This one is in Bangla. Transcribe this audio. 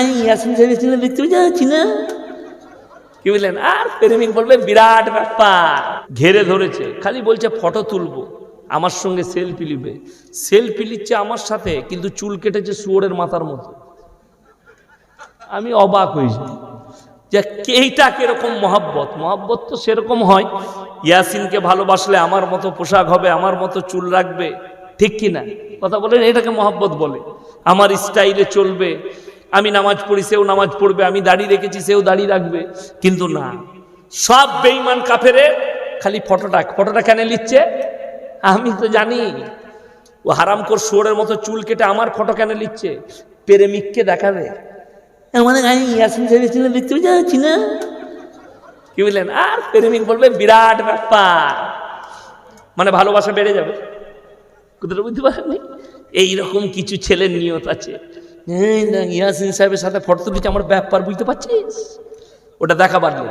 আমি ইয়াসিন সাহেবের দেখতে যাচ্ছি না, কি বললেন? আর প্রেমিক বলবে বিরাট ব্যাপার, ঘেরে ধরেছে, খালি বলছে ফটো তুলবো, আমার সঙ্গে সেলফি নিবে। সেলফি নিচ্ছে আমার সাথে, কিন্তু চুল কেটেছে শুয়োরের মাথার মতো। আমি অবাক হয়েছি যে এইটা কিরকম মহাব্বত। মহাব্বত তো সেরকম হয়, ইয়াসিনকে ভালোবাসলে আমার মতো পোশাক হবে, আমার মতো চুল রাখবে, ঠিক কিনা কথা বলেন? এটাকে মহাব্বত বলে। আমার স্টাইলে চলবে, আমি নামাজ পড়ি সেও নামাজ পড়বে, আমি দাড়ি রেখেছি সেও দাড়ি রাখবে। কিন্তু না, সব বেঈমান কাফেরে খালি ফটোটা কেন নিচ্ছে? আমি তো জানি ও হারামখোর শুয়োরের মতো চুল কেটে আমার ফটো কেন নিচ্ছে, প্রেমিককে দেখাবে। আমি ইয়াসিন সাহেবের দেখতে যাচ্ছি না, কি বললেন? আর প্রেমিক বলবে বিরাট ব্যাপার, মানে ভালোবাসা বেড়ে যাবে। কোথাও বুঝতে পারেননি? এইরকম কিছু ছেলের নিয়ত আছে। ইয়াসিন সাহেবের সাথে ফটো তুলছি, আমার ব্যাপার বুঝতে পারছিস? ওটা দেখাবার নেই।